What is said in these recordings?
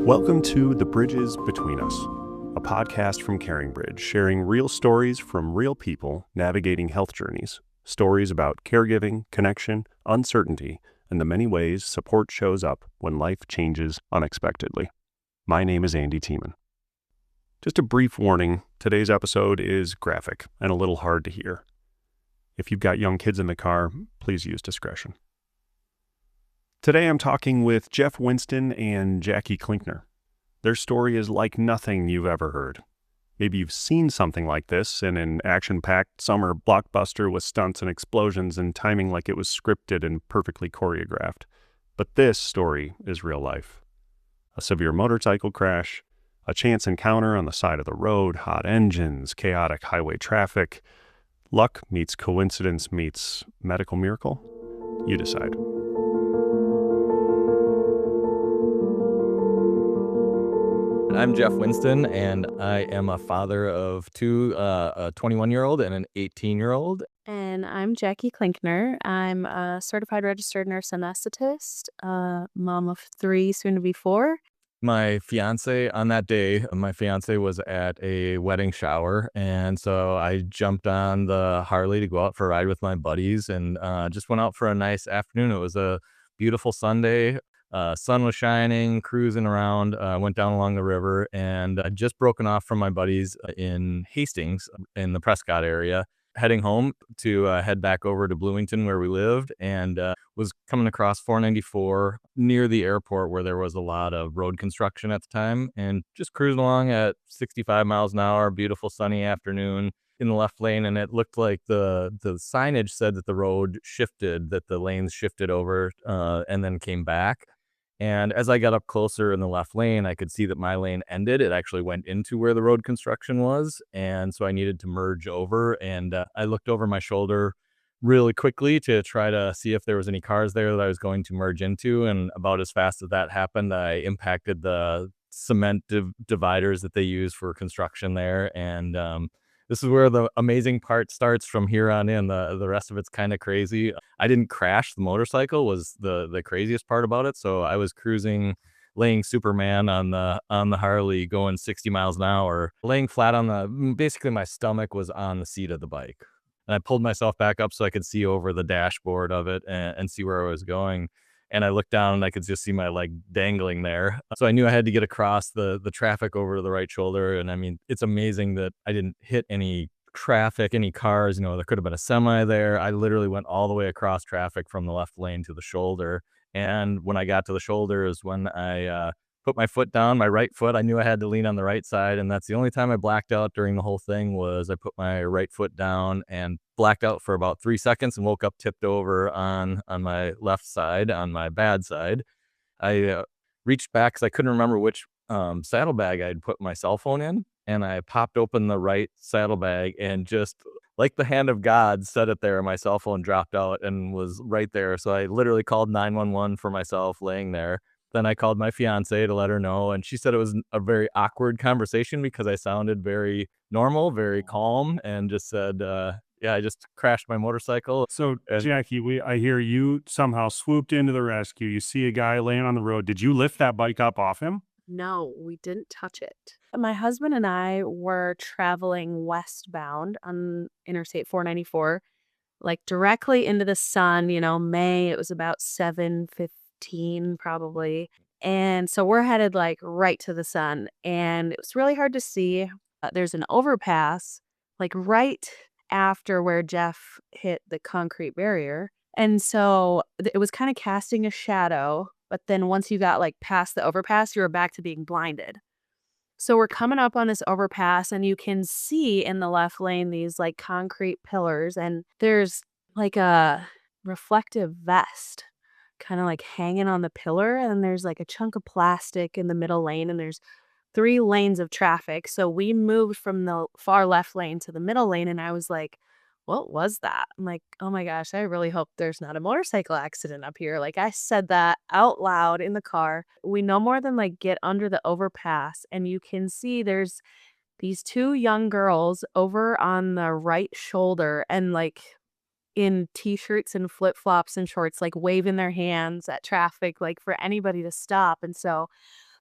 Welcome to The Bridges Between Us, a podcast from CaringBridge, sharing real stories from real people navigating health journeys, stories about caregiving, connection, uncertainty, and the many ways support shows up when life changes unexpectedly. My name is Andy Thieman. Just a brief warning, today's episode is graphic and a little hard to hear. If you've got young kids in the car, please use discretion. Today I'm talking with Jeff Winston and Jackie Klinkner. Their story is like nothing you've ever heard. Maybe you've seen something like this in an action-packed summer blockbuster with stunts and explosions and timing like it was scripted and perfectly choreographed. But this story is real life. A severe motorcycle crash, a chance encounter on the side of the road, hot engines, chaotic highway traffic. Luck meets coincidence meets medical miracle? You decide. I'm Jeff Winston, and I am a father of two, a 21-year-old and an 18-year-old. And I'm Jackie Klinkner. I'm a certified registered nurse anesthetist, mom of 3, soon to be 4. My fiancée, on that day, my fiancée was at a wedding shower, and so I jumped on the Harley to go out for a ride with my buddies and just went out for a nice afternoon. It was a beautiful Sunday. Sun was shining, cruising around, went down along the river, and I'd just broken off from my buddies in Hastings in the Prescott area, heading home to head back over to Bloomington where we lived, and was coming across 494 near the airport where there was a lot of road construction at the time, and just cruising along at 65 miles an hour, beautiful sunny afternoon in the left lane, and it looked like the signage said that the road shifted, that the lanes shifted over and then came back. And as I got up closer in the left lane, I could see that my lane ended. It actually went into where the road construction was. And so I needed to merge over. And I looked over my shoulder really quickly to try to see if there was any cars there that I was going to merge into. And about as fast as that happened, I impacted the cement dividers that they use for construction there. And this is where the amazing part starts from here on in. The rest of it's kind of crazy. I didn't crash. The motorcycle was the craziest part about it. So I was cruising, laying Superman on the Harley, going 60 miles an hour, laying flat on basically my stomach was on the seat of the bike. And I pulled myself back up so I could see over the dashboard of it and see where I was going. And I looked down and I could just see my leg dangling there. So I knew I had to get across the traffic over to the right shoulder. And I mean, it's amazing that I didn't hit any traffic, any cars. There could have been a semi there. I literally went all the way across traffic from the left lane to the shoulder. And when I got to the shoulder is when I put my foot down, my right foot. I knew I had to lean on the right side. And that's the only time I blacked out during the whole thing was I put my right foot down and blacked out for about 3 seconds and woke up tipped over on my left side, on my bad side. I reached back because I couldn't remember which saddlebag I'd put my cell phone in. And I popped open the right saddlebag and just like the hand of God set it there. My cell phone dropped out and was right there. So I literally called 911 for myself laying there. Then I called my fiancée to let her know, and she said it was a very awkward conversation because I sounded very normal, very calm, and just said, yeah, I just crashed my motorcycle. So, Jackie, I hear you somehow swooped into the rescue. You see a guy laying on the road. Did you lift that bike up off him? No, we didn't touch it. My husband and I were traveling westbound on Interstate 494, like directly into the sun, May, it was about 7:15 probably. And so we're headed like right to the sun, and it was really hard to see. There's an overpass like right after where Jeff hit the concrete barrier. And so it was kind of casting a shadow. But then once you got like past the overpass, you were back to being blinded. So we're coming up on this overpass, and you can see in the left lane these like concrete pillars, and there's like a reflective vest kind of like hanging on the pillar, and there's like a chunk of plastic in the middle lane, and there's 3 lanes of traffic. So we moved from the far left lane to the middle lane, and I was like, what was that? I'm like, oh my gosh, I really hope there's not a motorcycle accident up here. Like, I said that out loud in the car. We no more than like get under the overpass, and you can see there's these 2 young girls over on the right shoulder, and like in t-shirts and flip-flops and shorts, like waving their hands at traffic, like for anybody to stop. And so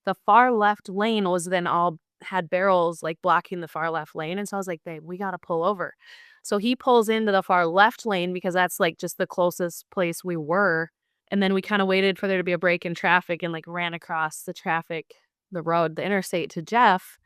the far left lane was then all had barrels like blocking the far left lane. And so I was like, babe, we got to pull over. So he pulls into the far left lane because that's like just the closest place we were. And then we kind of waited for there to be a break in traffic and like ran across the road, the interstate to Jeff.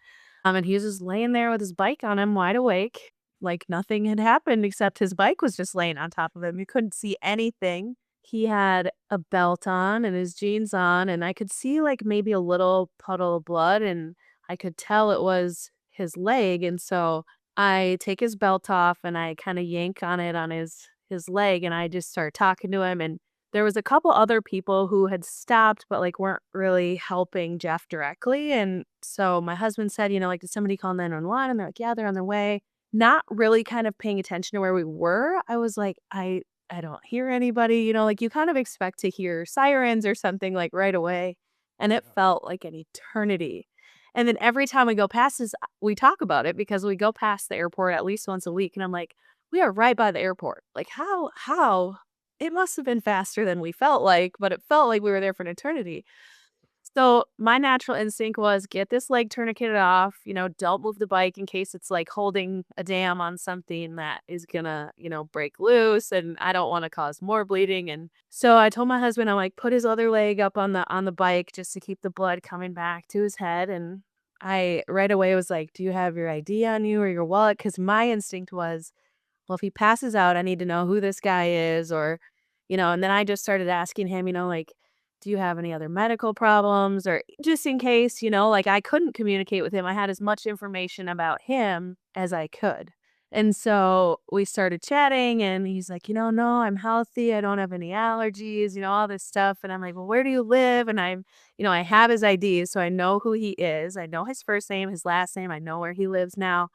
And he was just laying there with his bike on him, wide awake, like nothing had happened except his bike was just laying on top of him. You couldn't see anything. He had a belt on and his jeans on, and I could see like maybe a little puddle of blood, and I could tell it was his leg. And so I take his belt off and I kind of yank on it on his leg, and I just start talking to him. And there was a couple other people who had stopped but like weren't really helping Jeff directly. And so my husband said, like, did somebody call 911? And they're like, yeah, they're on their way. Not really kind of paying attention to where we were. I was like, I don't hear anybody, like you kind of expect to hear sirens or something like right away. And it felt like an eternity. And then every time we go past this, we talk about it because we go past the airport at least once a week. And I'm like, we are right by the airport. Like how it must have been faster than we felt like, but it felt like we were there for an eternity. So my natural instinct was get this leg tourniqueted off, don't move the bike in case it's like holding a dam on something that is gonna, break loose, and I don't want to cause more bleeding. And so I told my husband, I'm like, put his other leg up on the bike just to keep the blood coming back to his head. And I right away was like, do you have your ID on you or your wallet? Because my instinct was, well, if he passes out, I need to know who this guy is, or, and then I just started asking him, like, do you have any other medical problems, or just in case, like I couldn't communicate with him. I had as much information about him as I could. And so we started chatting and he's like, no, I'm healthy. I don't have any allergies, all this stuff. And I'm like, well, where do you live? And I have his ID, so I know who he is. I know his first name, his last name. I know where he lives now.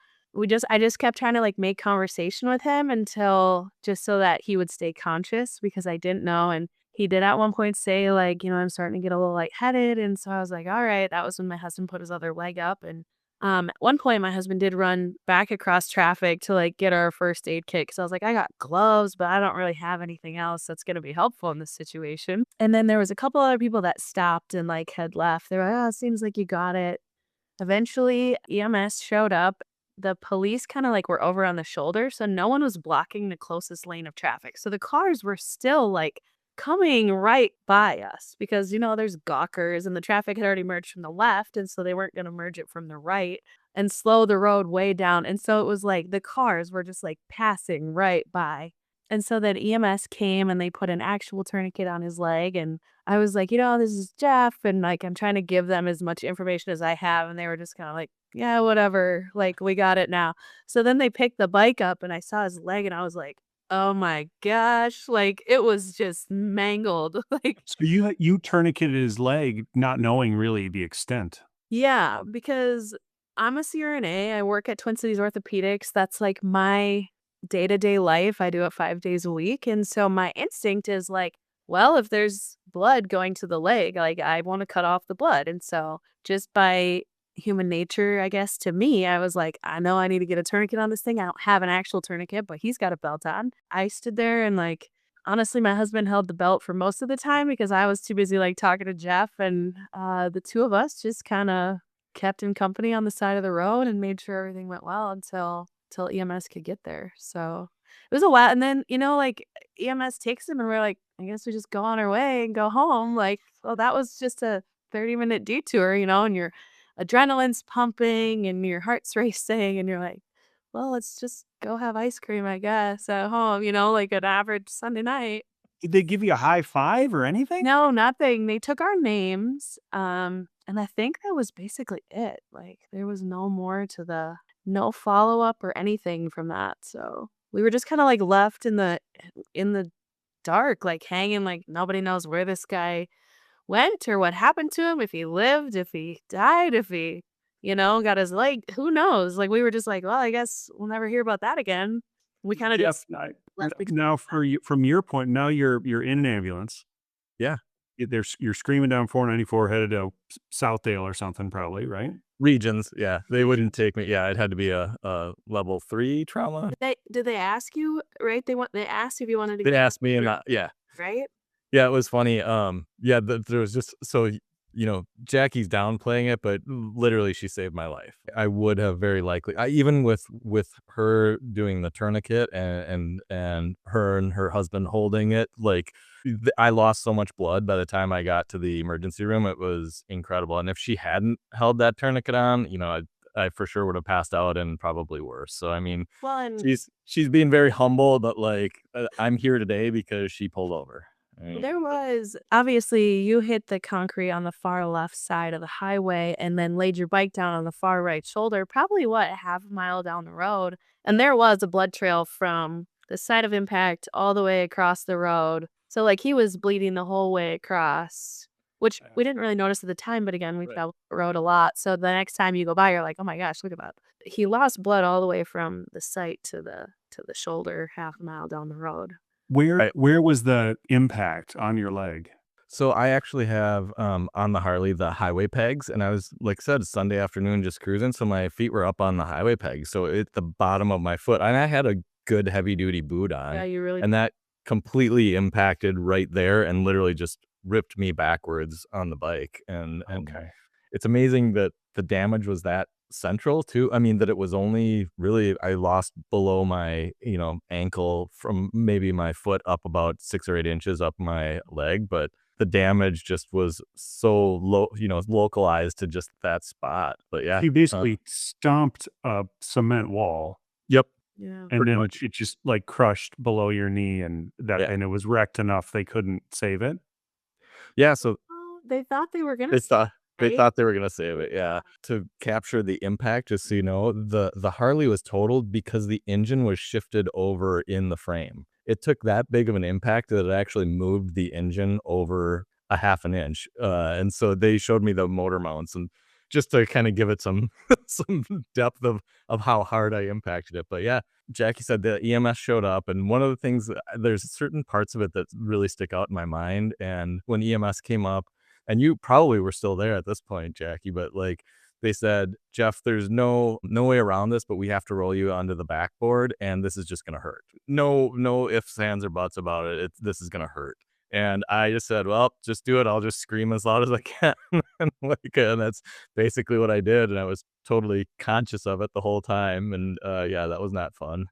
I just kept trying to like make conversation with him until just so that he would stay conscious, because I didn't know. And he did at one point say like, I'm starting to get a little lightheaded. And so I was like, all right. That was when my husband put his other leg up. And at one point my husband did run back across traffic to like get our first aid kit. Cause I was like, I got gloves, but I don't really have anything else that's going to be helpful in this situation. And then there was a couple other people that stopped and like had left. They were like, oh, it seems like you got it. Eventually EMS showed up. The police kind of like were over on the shoulder. So no one was blocking the closest lane of traffic. So the cars were still like coming right by us because, there's gawkers and the traffic had already merged from the left. And so they weren't going to merge it from the right and slow the road way down. And so it was like the cars were just like passing right by. And so then EMS came and they put an actual tourniquet on his leg. And I was like, this is Jeff. And like, I'm trying to give them as much information as I have. And they were just kind of like, yeah, whatever. Like, we got it now. So then they picked the bike up and I saw his leg and I was like, oh my gosh, like it was just mangled. Like, So you tourniqueted his leg, not knowing really the extent. yeah, because I'm a CRNA. I work at Twin Cities Orthopedics. That's like my day-to-day life. I do it 5 days a week. And so my instinct is like, well, if there's blood going to the leg, like I want to cut off the blood. And so just by human nature, I guess, to me, I was like, I know I need to get a tourniquet on this thing. I don't have an actual tourniquet, but he's got a belt on. I stood there and like, honestly, my husband held the belt for most of the time because I was too busy like talking to Jeff, and the two of us just kind of kept him company on the side of the road and made sure everything went well until EMS could get there. So it was a while. And then, like EMS takes him and we're like, I guess we just go on our way and go home. Like, well, that was just a 30-minute detour, and your adrenaline's pumping and your heart's racing and you're like, well, let's just go have ice cream, I guess, at home, like an average Sunday night. Did they give you a high five or anything? No, nothing. They took our names. And I think that was basically it. Like there was no follow-up or anything from that. So we were just kind of like left in the dark, like hanging, like nobody knows where this guy went or what happened to him, if he lived, if he died, if he, got his leg, who knows? Like we were just like, well, I guess we'll never hear about that again. We kind of just left. Now from your point, now you're in an ambulance. Yeah. You're screaming down 494 headed to Southdale or something, probably, right? Regions. Yeah. They wouldn't take me. Yeah. It had to be a level 3 trauma. Did they ask you, right? They asked if you wanted to They asked me and yeah. Right? Yeah, it was funny. Yeah, there was just, so Jackie's downplaying it, but literally she saved my life. I would have very likely, even with her doing the tourniquet and her and her husband holding it, like I lost so much blood by the time I got to the emergency room. It was incredible. And if she hadn't held that tourniquet on, I for sure would have passed out and probably worse. So I mean, Well, and she's being very humble, but like I'm here today because she pulled over. Right? there was obviously you hit the concrete on the far left side of the highway and then laid your bike down on the far right shoulder, probably half a mile down the road. And there was a blood trail from the site of impact all the way across the road. So like he was bleeding the whole way across, which we didn't really notice at the time. But again, we Right. traveled the road a lot. So the next time you go by, you're like, oh my gosh, look at that. He lost blood all the way from the site to the shoulder, half a mile down the road. Where was the impact on your leg? So I actually have on the Harley the highway pegs, and I was, like I said, Sunday afternoon just cruising, so my feet were up on the highway pegs, so at the bottom of my foot, and I had a good heavy duty boot on, Yeah, you really. and that completely impacted right there and literally just ripped me backwards on the bike, and Okay. it's amazing that the damage was that central too. I mean, that it was only really, I lost below my, ankle from maybe my foot up about 6 or 8 inches up my leg, but the damage just was so low, localized to just that spot. But yeah. You basically stomped a cement wall Yep. Yeah. and Pretty then much. it just like crushed below your knee and Yeah. it was wrecked enough they couldn't save it. Yeah. So Oh, they thought they were gonna. They thought Right? they were gonna save it, yeah. To capture the impact, just so you know, the Harley was totaled because the engine was shifted over in the frame. It took that big of an impact that it actually moved the engine over a half an inch, and so they showed me the motor mounts, and just to kinda give it some some depth of how hard I impacted it, but yeah, Jackie said the EMS showed up, and one of the things, there's certain parts of it that really stick out in my mind, and when EMS came up, and you probably were still there at this point, Jackie, but like they said, Jeff, there's no way around this, but we have to roll you onto the backboard, and this is just gonna hurt. No ifs, ands, or buts about it. This is gonna hurt. And I just said, well, just do it. I'll just scream as loud as I can. And that's basically what I did. And I was totally conscious of it the whole time. And yeah, that was not fun.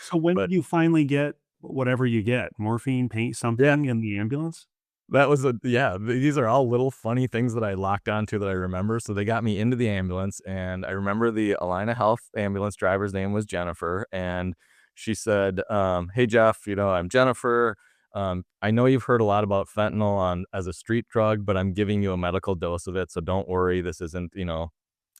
So when But did you finally get whatever you get? Morphine, paint, something in the ambulance? that was these are all little funny things that I locked onto that I remember. So they got me into the ambulance, and I remember the Alina Health ambulance driver's name was Jennifer, and she said, hey Jeff, I'm Jennifer. I know you've heard a lot about fentanyl as a street drug, but I'm giving you a medical dose of it, so don't worry, this isn't,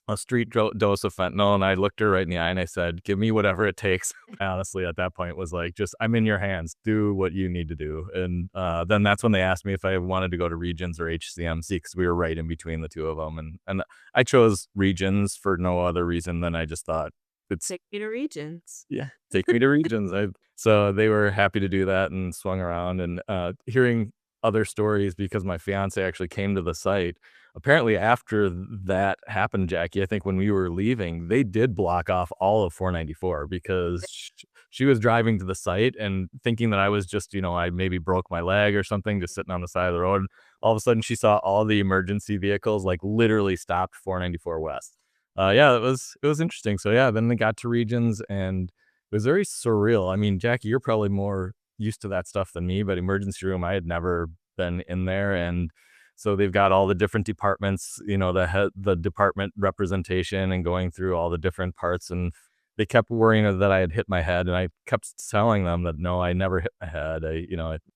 a street dose of fentanyl. And I looked her right in the eye and I said, give me whatever it takes. Honestly, at that point was like, just, I'm in your hands, do what you need to do. And then that's when they asked me if I wanted to go to Regions or HCMC, because we were right in between the two of them. And I chose Regions for no other reason than I just thought, Take me to Regions. yeah, take me to Regions. So they were happy to do that and swung around, and hearing other stories, because my fiance actually came to the site. Apparently after that happened, Jackie, I think when we were leaving, they did block off all of 494 because she was driving to the site and thinking that I was just, I maybe broke my leg or something, just sitting on the side of the road. All of a sudden she saw all the emergency vehicles like literally stopped 494 West. Yeah, it was interesting. So yeah, then they got to Regions, and it was very surreal. I mean, Jackie, you're probably more used to that stuff than me, but emergency room, I had never been in there. And so they've got all the different departments, the department representation, and going through all the different parts. And they kept worrying that I had hit my head, and I kept telling them that no, I never hit my head.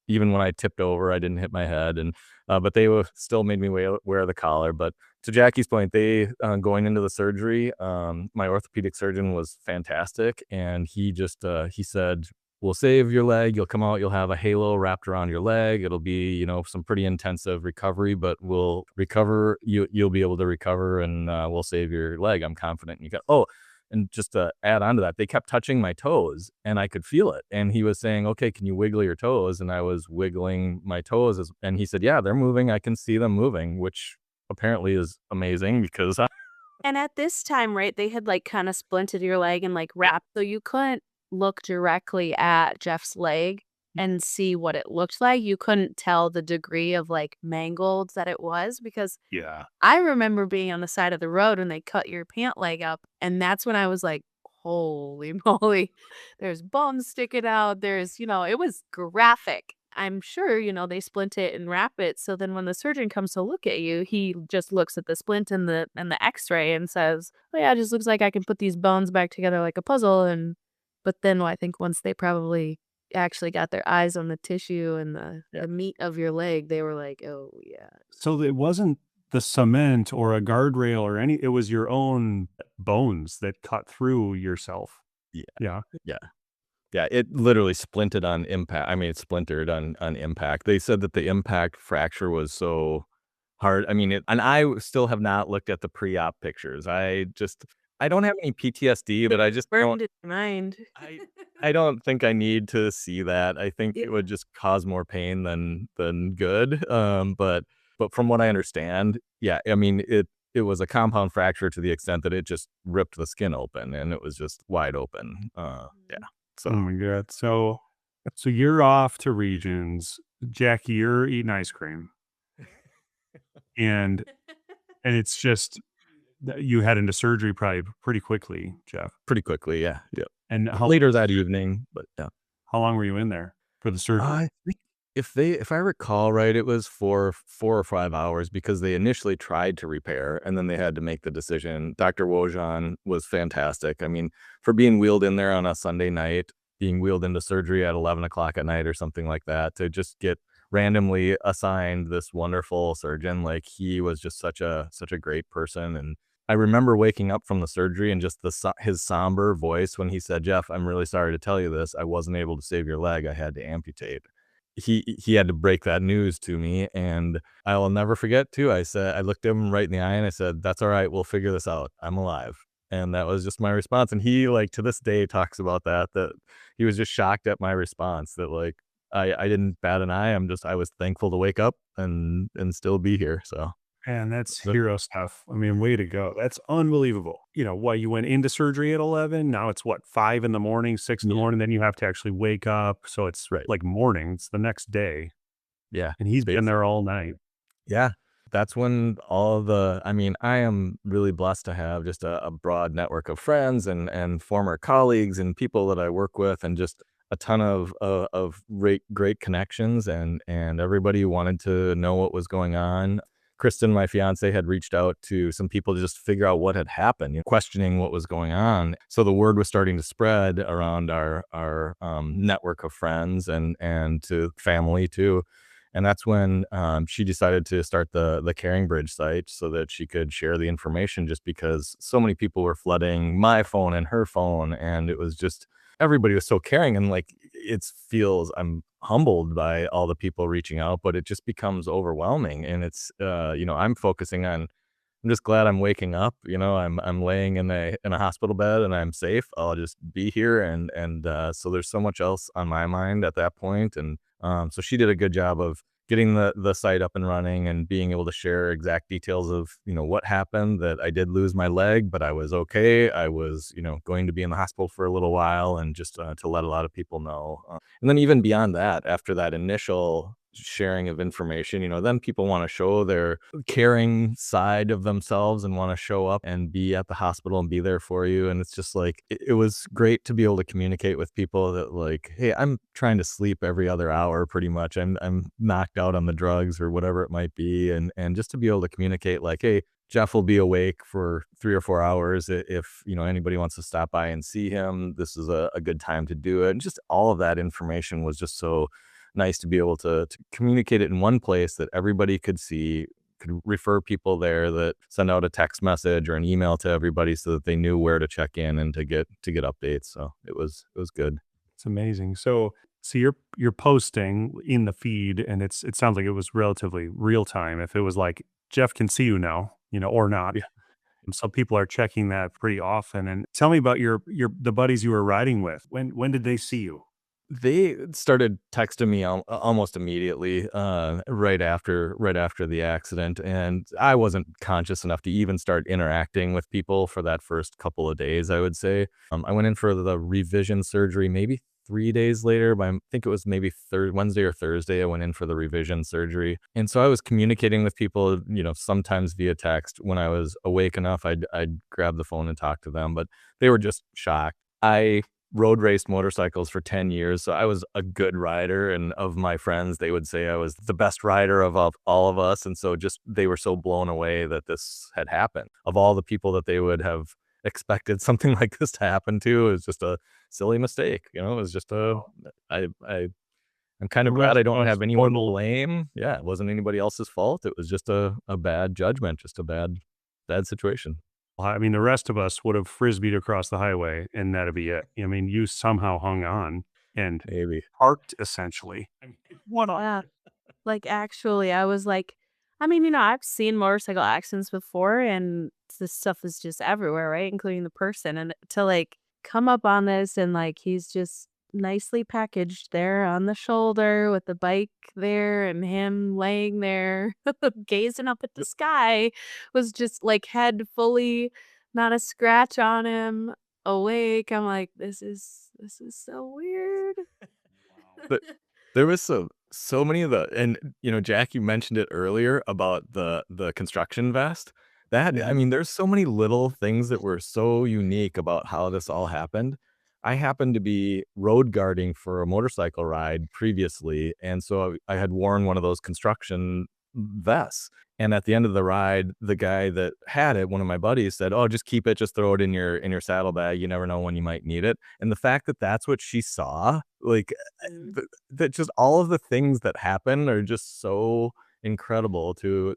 Even when I tipped over, I didn't hit my head. And but they still made me wear the collar. But to Jackie's point, they going into the surgery, my orthopedic surgeon was fantastic, and he just he said, we'll save your leg. You'll come out, you'll have a halo wrapped around your leg. It'll be, some pretty intensive recovery, but we'll recover. You'll be able to recover, and we'll save your leg. I'm confident you can. Oh, and just to add on to that, they kept touching my toes, and I could feel it. And he was saying, okay, can you wiggle your toes? And I was wiggling my toes, and he said, yeah, they're moving. I can see them moving, which apparently is amazing because And at this time, right, they had like kind of splinted your leg and like wrapped, so you couldn't look directly at Jeff's leg. and see what it looked like. You couldn't tell the degree of like mangled that it was, because Yeah. I remember being on the side of the road when they cut your pant leg up, and that's when I was like, holy moly, there's bones sticking out. There's, it was graphic. I'm sure, they splint it and wrap it. So then when the surgeon comes to look at you, he just looks at the splint and the x-ray and says, oh yeah, it just looks like I can put these bones back together like a puzzle. But then I think once they probably actually got their eyes on the tissue and the meat of your leg, they were like, oh yeah. So it wasn't the cement or a guardrail or it was your own bones that cut through yourself. Yeah. Yeah. Yeah. Yeah, it literally splinted on impact. I mean, it splintered on impact. They said that the impact fracture was so hard. I mean, and I still have not looked at the pre-op pictures. I don't have any PTSD, but I just burned in my mind. I don't think I need to see that. I think it would just cause more pain than good. But from what I understand, yeah, I mean, it was a compound fracture to the extent that it just ripped the skin open and it was just wide open. Yeah. So, Oh my God. So you're off to Regions. Jackie, you're eating ice cream. And it's just you head into surgery probably pretty quickly, Jeff. pretty quickly, yeah. And Later that evening, but yeah. how long were you in there for the surgery? I think if I recall right, it was for 4 or 5 hours because they initially tried to repair and then they had to make the decision. Dr. Wojan was fantastic. I mean, for being wheeled in there on a Sunday night, being wheeled into surgery at 11 o'clock at night or something like that, to just get randomly assigned this wonderful surgeon, like he was just such a great person. And I remember waking up from the surgery and just his somber voice when he said, "Jeff, I'm really sorry to tell you this. I wasn't able to save your leg. I had to amputate." He had to break that news to me, and I will never forget too. I looked him right in the eye and I said, "That's all right. We'll figure this out. I'm alive." And that was just my response. And he, like, to this day talks about that he was just shocked at my response, that like I didn't bat an eye. I was thankful to wake up and still be here. So. And that's hero stuff. I mean, way to go. That's unbelievable. You went into surgery at 11. Now it's what, 5 in the morning, 6 in the morning. Then you have to actually wake up. So it's like morning. It's the next day. Yeah. And he's been there all night. Yeah. That's when I am really blessed to have just a broad network of friends and former colleagues and people that I work with, and just a ton of great connections, and everybody wanted to know what was going on. Kristen, my fiance, had reached out to some people to just figure out what had happened, questioning what was going on. So the word was starting to spread around our network of friends and to family too. And that's when she decided to start the CaringBridge site so that she could share the information, just because so many people were flooding my phone and her phone. And it was just, everybody was so caring, and like I'm humbled by all the people reaching out, but it just becomes overwhelming. And it's I'm focusing on, I'm just glad I'm waking up. I'm laying in a hospital bed and I'm safe. I'll just be here, and so there's so much else on my mind at that point. And so she did a good job of getting the site up and running and being able to share exact details of, what happened, that I did lose my leg, but I was okay. I was, going to be in the hospital for a little while, and just to let a lot of people know. And then even beyond that, after that initial sharing of information, then people want to show their caring side of themselves and want to show up and be at the hospital and be there for you. And it's just like, it was great to be able to communicate with people that, like, hey, I'm trying to sleep every other hour pretty much. I'm knocked out on the drugs or whatever it might be. And just to be able to communicate, like, hey, Jeff will be awake for 3 or 4 hours. If anybody wants to stop by and see him, this is a good time to do it. And just all of that information was just so nice to be able to communicate it in one place that everybody could see, could refer people there, that send out a text message or an email to everybody so that they knew where to check in and to get updates. So it was good. It's amazing. So you're posting in the feed, and it sounds like it was relatively real time. If it was like, Jeff can see you now, or not. Yeah. So people are checking that pretty often. And tell me about the buddies you were riding with. When did they see you? They started texting me almost immediately, right after the accident, and I wasn't conscious enough to even start interacting with people for that first couple of days, I would say. I went in for the revision surgery maybe 3 days later, I think it was maybe Wednesday or Thursday, I went in for the revision surgery. And so I was communicating with people, sometimes via text. When I was awake enough, I'd grab the phone and talk to them, but they were just shocked. I road raced motorcycles for 10 years, so I was a good rider, and of my friends, they would say I was the best rider of all of us, and so just they were so blown away that this had happened. Of all the people that they would have expected something like this to happen to, it was just a silly mistake. It was just I'm kind of glad I don't have anyone to blame. Yeah, it wasn't anybody else's fault. It was just a bad judgment, just a bad situation. I mean, the rest of us would have frisbeed across the highway and that'd be it. I mean, you somehow hung on and Maybe parked essentially. What on? Yeah. Like, actually, I was like, I mean, I've seen motorcycle accidents before, and this stuff is just everywhere, right? Including the person. And to like come up on this and like he's just nicely packaged there on the shoulder with the bike there and him laying there gazing up at the sky was just like head fully, not a scratch on him, awake. I'm like, this is so weird. But there was so many of and Jack, you mentioned it earlier about the construction vest. I mean, there's so many little things that were so unique about how this all happened. I happened to be road guarding for a motorcycle ride previously, and so I had worn one of those construction vests. And at the end of the ride, the guy that had it, one of my buddies, said, "Oh, just keep it. Just throw it in your saddlebag. You never know when you might need it." And the fact that that's what she saw, like that, just all of the things that happen are just so incredible to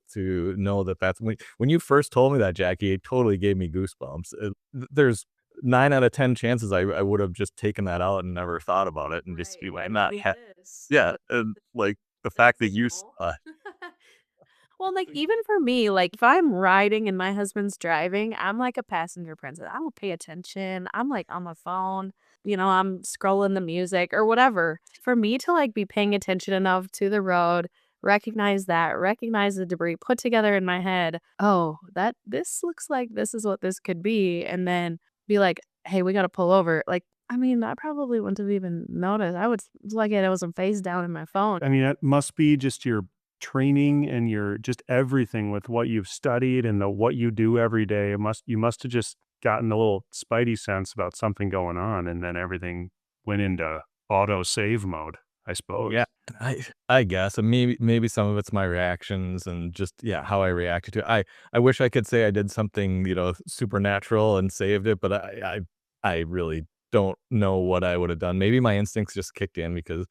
know that that's when you first told me that, Jackie, it totally gave me goosebumps. There's 9 out of 10 chances I would have just taken that out and never thought about it and just be like, not, yeah, and like the fact that you saw. Well, like, even for me, like, if I'm riding and my husband's driving, I'm like a passenger princess. I don't pay attention. I'm like on my phone, I'm scrolling the music or whatever. For me to like be paying attention enough to the road, recognize the debris, put together in my head, oh, this looks like this is what this could be. And then be like, hey, we got to pull over. Like, I mean, I probably wouldn't have even noticed. I would like it wasn't face down in my phone. I mean, that must be just your training and your just everything with what you've studied and what you do every day. You must have just gotten a little spidey sense about something going on, and then everything went into auto save mode, I suppose. Yeah, I guess, and maybe some of it's my reactions and just how I reacted to it. I wish I could say I did something supernatural and saved it, but I really don't know what I would have done. Maybe my instincts just kicked in because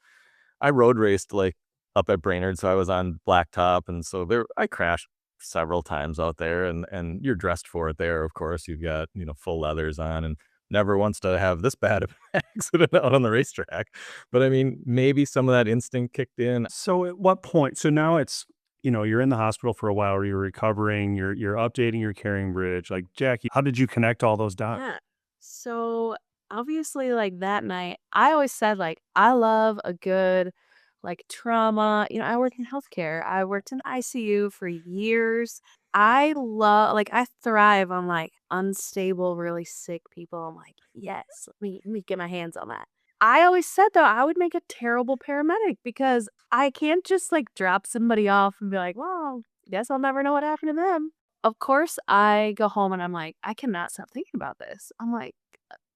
I road raced like up at Brainerd, so I was on blacktop, and so I crashed several times out there, and you're dressed for it there. Of course, you've got full leathers on, and never wants to have this bad of an accident out on the racetrack. But I mean, maybe some of that instinct kicked in. So at what point? So now it's you're in the hospital for a while, or you're recovering, you're updating your CaringBridge. Like, Jackie, how did you connect all those dots? Yeah. So obviously, like that night, I always said like I love a good like trauma. I work in healthcare. I worked in ICU for years. I thrive on like unstable, really sick people. I'm like, yes, let me get my hands on that. I always said though, I would make a terrible paramedic because I can't just like drop somebody off and be like, well, guess I'll never know what happened to them. Of course, I go home and I'm like, I cannot stop thinking about this. I'm like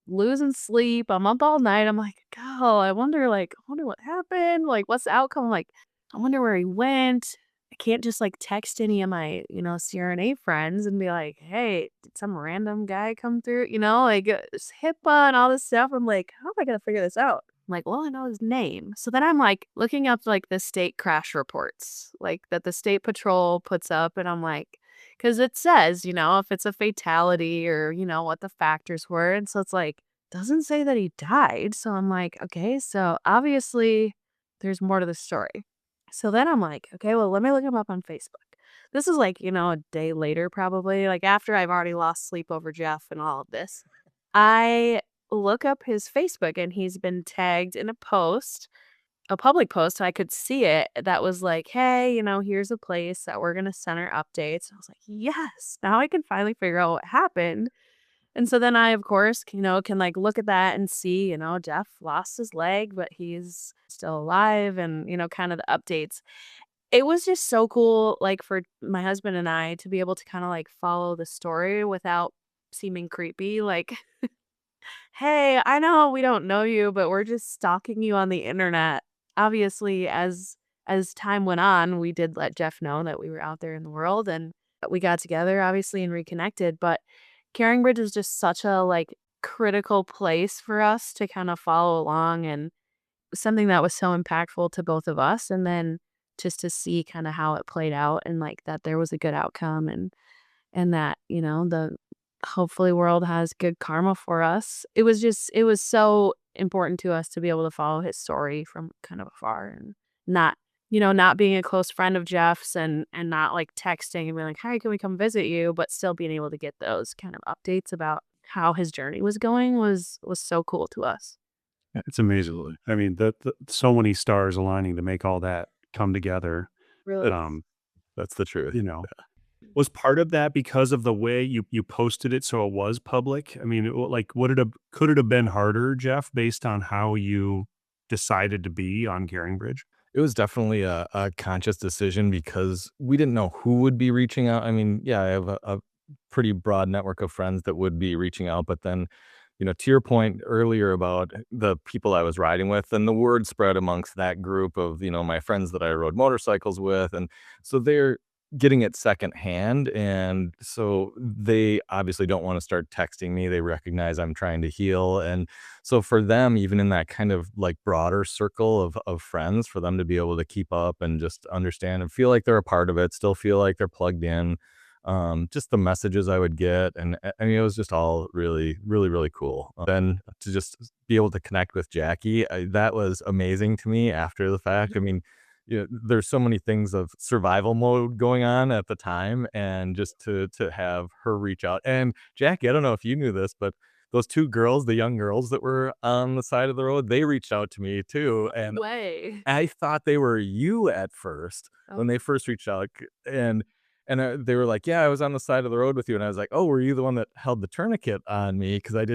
losing sleep. I'm up all night. I'm like, God, I wonder what happened. Like, what's the outcome? Like, I wonder where he went. I can't just like text any of my, CRNA friends and be like, hey, did some random guy come through? Like HIPAA and all this stuff. I'm like, how am I going to figure this out? I'm like, well, I know his name. So then I'm like looking up like the state crash reports, like that the state patrol puts up. And I'm like, because it says, if it's a fatality or, what the factors were. And so it's like, doesn't say that he died. So I'm like, okay, so obviously there's more to the story. So then I'm like, okay, well, let me look him up on Facebook. This is like, a day later, probably, like after I've already lost sleep over Jeff and all of this. I look up his Facebook and he's been tagged in a public post. So I could see it. That was like, hey, here's a place that we're going to send our updates. And I was like, yes, now I can finally figure out what happened. And so then I, of course, can like look at that and see, Jeff lost his leg, but he's still alive and, kind of the updates. It was just so cool, like for my husband and I to be able to kind of like follow the story without seeming creepy. Like, hey, I know we don't know you, but we're just stalking you on the internet. Obviously, as time went on, we did let Jeff know that we were out there in the world and we got together, obviously, and reconnected. But CaringBridge is just such a like critical place for us to kind of follow along and something that was so impactful to both of us. And then just to see kind of how it played out and like that there was a good outcome and that, the hopefully world has good karma for us. It was so important to us to be able to follow his story from kind of afar and not, not being a close friend of Jeff's and not like texting and being like, "Hi, can we come visit you?" But still being able to get those kind of updates about how his journey was going was so cool to us. It's amazing. I mean, so many stars aligning to make all that come together. Really? That's the truth. Was part of that because of the way you posted it so it was public? I mean, like, could it have been harder, Jeff, based on how you decided to be on CaringBridge? It was definitely a conscious decision because we didn't know who would be reaching out. I mean, yeah, I have a pretty broad network of friends that would be reaching out, but then, to your point earlier about the people I was riding with, and the word spread amongst that group of, my friends that I rode motorcycles with. And so they're getting it secondhand. And so they obviously don't want to start texting me. They recognize I'm trying to heal. And so for them, even in that kind of like broader circle of friends, for them to be able to keep up and just understand and feel like they're a part of it, still feel like they're plugged in. Just the messages I would get. And I mean, it was just all really, really, really cool. Then to just be able to connect with Jackie, that was amazing to me after the fact. I mean, there's so many things of survival mode going on at the time, and just to have her reach out. And Jackie, I don't know if you knew this, but those two girls, the young girls that were on the side of the road, they reached out to me too. And Way. I thought they were you at first when they first reached out, and they were like, "Yeah, I was on the side of the road with you," and I was like, "Oh, were you the one that held the tourniquet on me?" Because I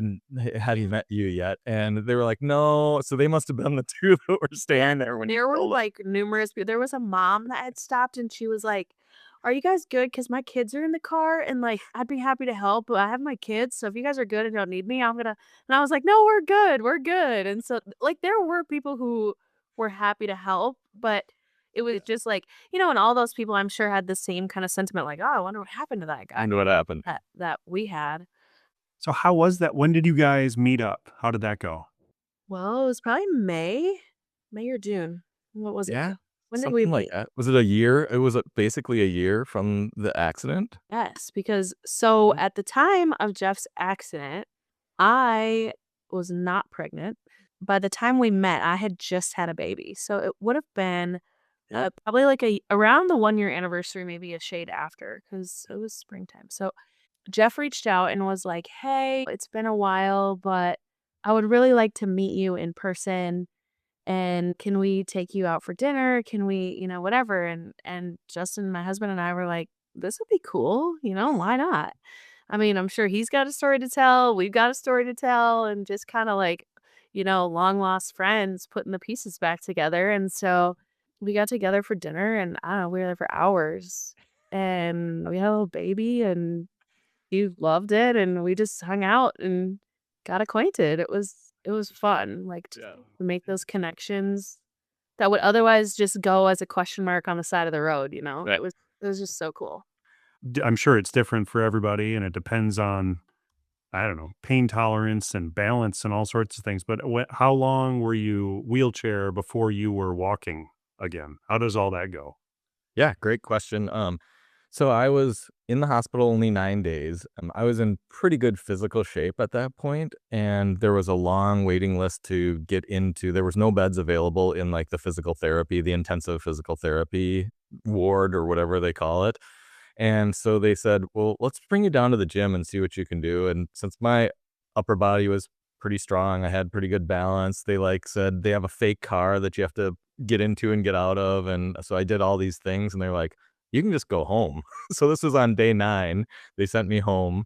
hadn't met you yet, and they were like, "No," so they must have been the two that were standing there when you There were told like numerous people. There was a mom that had stopped and she was like, "Are you guys good? Because my kids are in the car and like I'd be happy to help, but I have my kids. So if you guys are good and don't need me, I'm gonna." And I was like, "No, we're good. We're good." And so like there were people who were happy to help, but it was just like, and all those people I'm sure had the same kind of sentiment, like, "Oh, I wonder what happened to that guy and what happened. that we had." So how was that? When did you guys meet up? How did that go? Well, it was probably May or June. What was it? Yeah, When did we something like meet? that. Was it a year? It was, basically a year from the accident? Yes, because so at the time of Jeff's accident, I was not pregnant. By the time we met, I had just had a baby. So it would have been probably like around the 1 year anniversary, maybe a shade after, because it was springtime. So Jeff reached out and was like, "Hey, it's been a while, but I would really like to meet you in person. And can we take you out for dinner? Can we, whatever?" And Justin, my husband, and I were like, "This would be cool, why not?" I mean, I'm sure he's got a story to tell. We've got a story to tell, and just kind of like, long lost friends putting the pieces back together. And so we got together for dinner, and I don't know, we were there for hours, and we had a little baby, and he loved it, and we just hung out and got acquainted. It was fun, like, to make those connections that would otherwise just go as a question mark on the side of the road, Right. It was just so cool. I'm sure it's different for everybody, and it depends on, I don't know, pain tolerance and balance and all sorts of things. But how long were you wheelchair before you were walking again? How does all that go? Yeah, great question. So I was in the hospital only 9 days. I was in pretty good physical shape at that point, and there was a long waiting list to get into. There was no beds available in like the physical therapy, the intensive physical therapy ward or whatever they call it. And so they said, "Well, let's bring you down to the gym and see what you can do." And since my upper body was pretty strong, I had pretty good balance. They like said they have a fake car that you have to get into and get out of. And so I did all these things, and they're like, "You can just go home." So this was on day 9. They sent me home.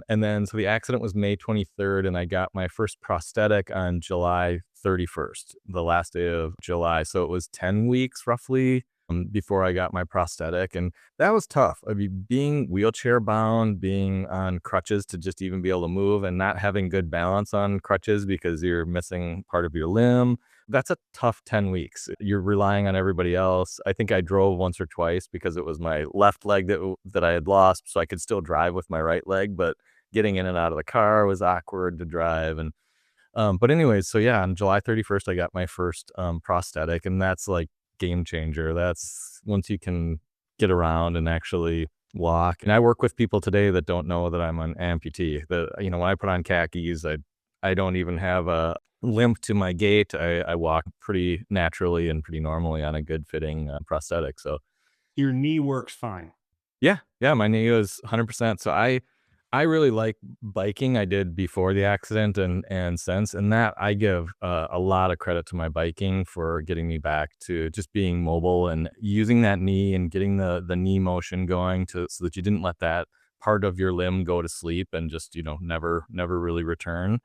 And then, so the accident was May 23rd, and I got my first prosthetic on July 31st, the last day of July. So it was 10 weeks roughly before I got my prosthetic. And that was tough. I mean, being wheelchair bound, being on crutches to just even be able to move, and not having good balance on crutches because you're missing part of your limb. That's a tough 10 weeks. You're relying on everybody else. I think I drove once or twice because it was my left leg that I had lost, so I could still drive with my right leg, but getting in and out of the car was awkward to drive. And but anyways, so yeah, on July 31st, I got my first prosthetic, and that's like game changer. That's once you can get around and actually walk. And I work with people today that don't know that I'm an amputee. That, you know, when I put on khakis, I don't even have a limp to my gait. I walk pretty naturally and pretty normally on a good fitting prosthetic. So Your knee works fine. yeah, my knee was 100%. So I really like biking. I did before the accident and since, and that I give a lot of credit to my biking for getting me back to just being mobile and using that knee and getting the knee motion going so that you didn't let that part of your limb go to sleep and just, you know, never really return.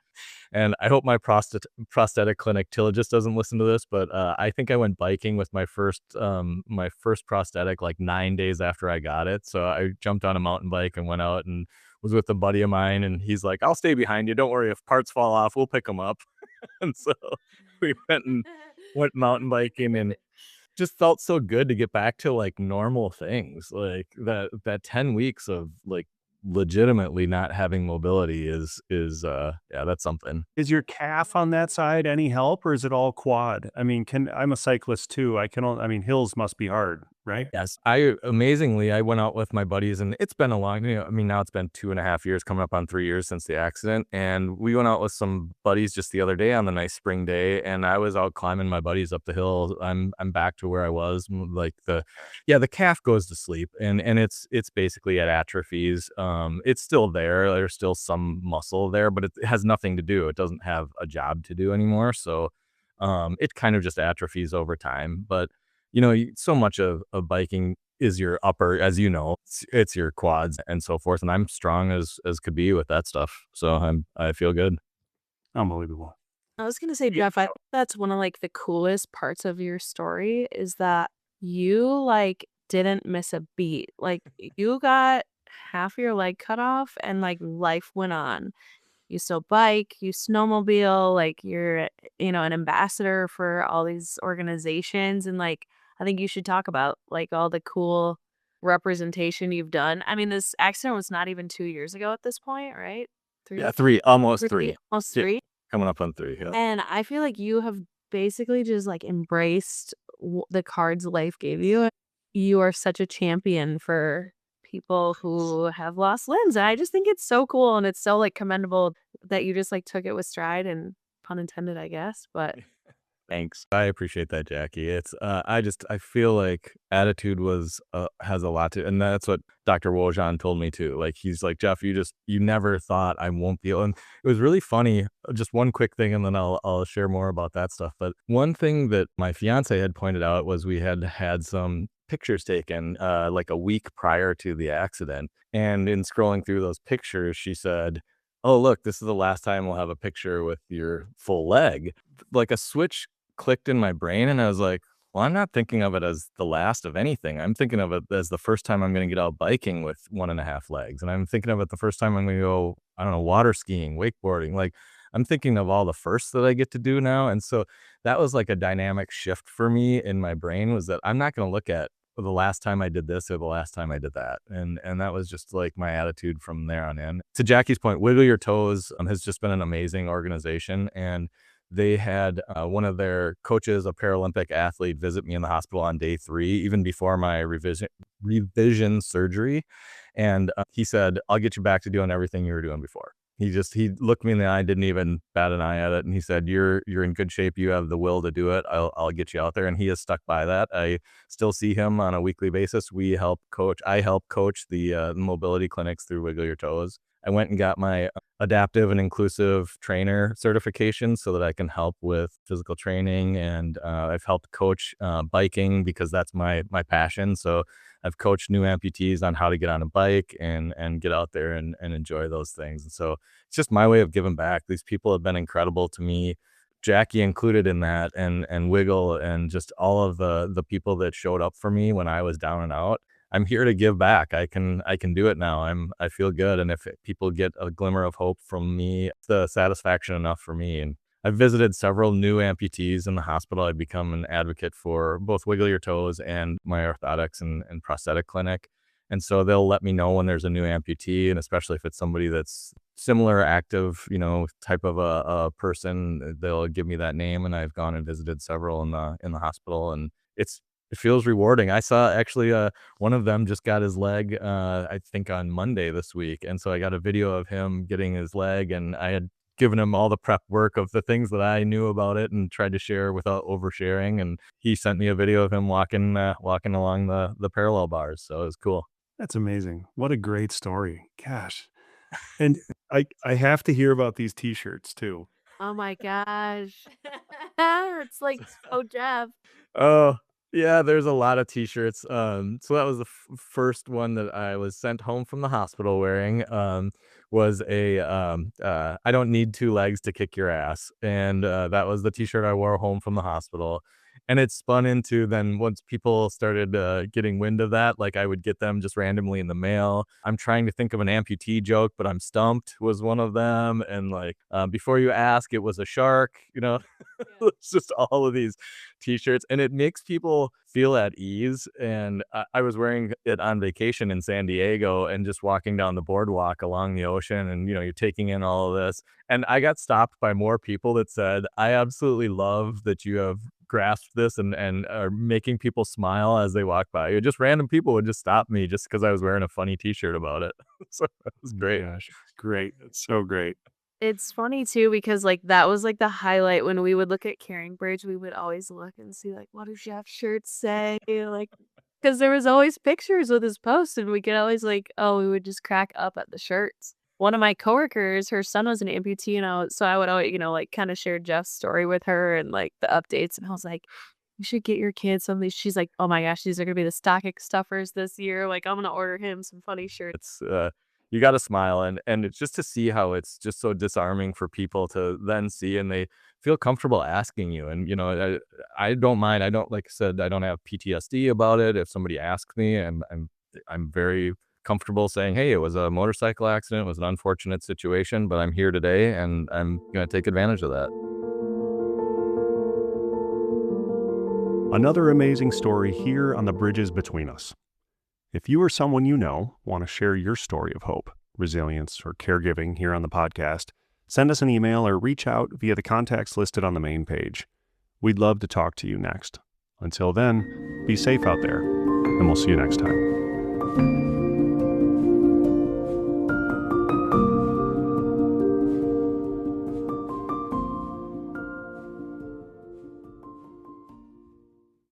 And I hope my prosthetic clinic, Tilla, just doesn't listen to this, but I think I went biking with my first prosthetic like 9 days after I got it. So I jumped on a mountain bike and went out and was with a buddy of mine, and he's like, "I'll stay behind you. Don't worry. If parts fall off, we'll pick them up." And so we went mountain biking, and just felt so good to get back to like normal things. Like that 10 weeks of like legitimately not having mobility is yeah, that's something. Is your calf on that side any help, or is it all quad? I mean, I'm a cyclist too. I mean, hills must be hard, right? Yes. Amazingly, I went out with my buddies, and it's been a long, you know, I mean, now it's been 2.5 years, coming up on 3 years since the accident. And we went out with some buddies just the other day on the nice spring day, and I was out climbing my buddies up the hill. I'm back to where I was. Like the calf goes to sleep, and it's basically at atrophies. It's still there. There's still some muscle there, but it has nothing to do. It doesn't have a job to do anymore. So it kind of just atrophies over time. But you know, so much of biking is your upper, as you know, it's your quads and so forth. And I'm strong as could be with that stuff. So I feel good. Unbelievable. I was gonna say, Jeff, I think that's one of like the coolest parts of your story is that you like didn't miss a beat. Like you got half your leg cut off and like life went on. You still bike, you snowmobile, like you're, you know, an ambassador for all these organizations. And like, I think you should talk about like all the cool representation you've done. I mean, this accident was not even 2 years ago at this point, right? Yeah, almost three. Almost Yeah, 3. coming up on 3. Yeah. And I feel like you have basically just like embraced the cards life gave you. You are such a champion for people who have lost limbs. And I just think it's so cool, and it's so like commendable that you just like took it with stride, and pun intended, I guess. But Thanks. I appreciate that, Jackie. It's I feel like attitude has a lot to, and that's what Dr. Wojan told me too. Like he's like, Jeff, you never thought I won't be able. And it was really funny. Just one quick thing, and then I'll share more about that stuff. But one thing that my fiance had pointed out was we had some pictures taken like a week prior to the accident, and in scrolling through those pictures, she said, "Oh, look, this is the last time we'll have a picture with your full leg." Like a switch clicked in my brain, and I was like, well, I'm not thinking of it as the last of anything. I'm thinking of it as the first time I'm going to get out biking with 1.5 legs. And I'm thinking of it the first time I'm going to go, I don't know, water skiing, wakeboarding. Like I'm thinking of all the firsts that I get to do now. And so that was like a dynamic shift for me in my brain, was that I'm not going to look at the last time I did this or the last time I did that. And that was just like my attitude from there on in. To Jackie's point, Wiggle Your Toes has just been an amazing organization. And they had one of their coaches, a Paralympic athlete, visit me in the hospital on day 3, even before my revision surgery. And he said, "I'll get you back to doing everything you were doing before." He looked me in the eye, didn't even bat an eye at it. And he said, you're in good shape. You have the will to do it. I'll get you out there. And he has stuck by that. I still see him on a weekly basis. I help coach the mobility clinics through Wiggle Your Toes. I went and got my adaptive and inclusive trainer certification so that I can help with physical training. And I've helped coach biking because that's my passion. So I've coached new amputees on how to get on a bike and get out there and enjoy those things. And so it's just my way of giving back. These people have been incredible to me, Jackie included in that, and Wiggle, and just all of the people that showed up for me when I was down and out. I'm here to give back. I can do it now. I feel good. And if people get a glimmer of hope from me, it's the satisfaction enough for me. And I've visited several new amputees in the hospital. I've become an advocate for both Wiggle Your Toes and my orthotics and prosthetic clinic. And so they'll let me know when there's a new amputee, and especially if it's somebody that's similar, active, type of a person, they'll give me that name. And I've gone and visited several in the hospital, and it feels rewarding. I saw actually one of them just got his leg, I think on Monday this week. And so I got a video of him getting his leg, and I had given him all the prep work of the things that I knew about it and tried to share without oversharing. And he sent me a video of him walking along the parallel bars. So it was cool. That's amazing. What a great story. Gosh. And I have to hear about these t-shirts too. Oh my gosh. It's like so Jeff. Oh, yeah, there's a lot of t-shirts. So that was the first one that I was sent home from the hospital wearing, was a I don't need two legs to kick your ass. And that was the t-shirt I wore home from the hospital. And it spun into, then once people started getting wind of that, like I would get them just randomly in the mail. I'm trying to think of an amputee joke, but I'm stumped was one of them. And like, before you ask, it was a shark, It's just all of these t-shirts, and it makes people feel at ease. And I was wearing it on vacation in San Diego and just walking down the boardwalk along the ocean, and you're taking in all of this. And I got stopped by more people that said, I absolutely love that you have grasped this and are making people smile as they walk by. Just random people would just stop me just because I was wearing a funny t-shirt about it. So that was great. Gosh, great. It's so great. It's funny too, because like that was like the highlight when we would look at CaringBridge. We would always look and see like, what do Jeff's shirts say? Like, because there was always pictures with his posts, and we could always we would just crack up at the shirts. One of my coworkers, her son was an amputee, so I would always, kind of share Jeff's story with her and like the updates. And I was like, you should get your kids some of these. She's like, oh my gosh, these are gonna be the stocking stuffers this year. Like, I'm gonna order him some funny shirts. It's you got to smile, and it's just to see how it's just so disarming for people to then see, and they feel comfortable asking you. And I don't mind. I don't, like I said, I don't have PTSD about it. If somebody asks me, and I'm very comfortable saying, hey, it was a motorcycle accident, it was an unfortunate situation, but I'm here today and I'm going to take advantage of that. Another amazing story here on the Bridges Between Us. If you or someone you know want to share your story of hope, resilience, or caregiving here on the podcast, send us an email or reach out via the contacts listed on the main page. We'd love to talk to you next. Until then, be safe out there, and we'll see you next time.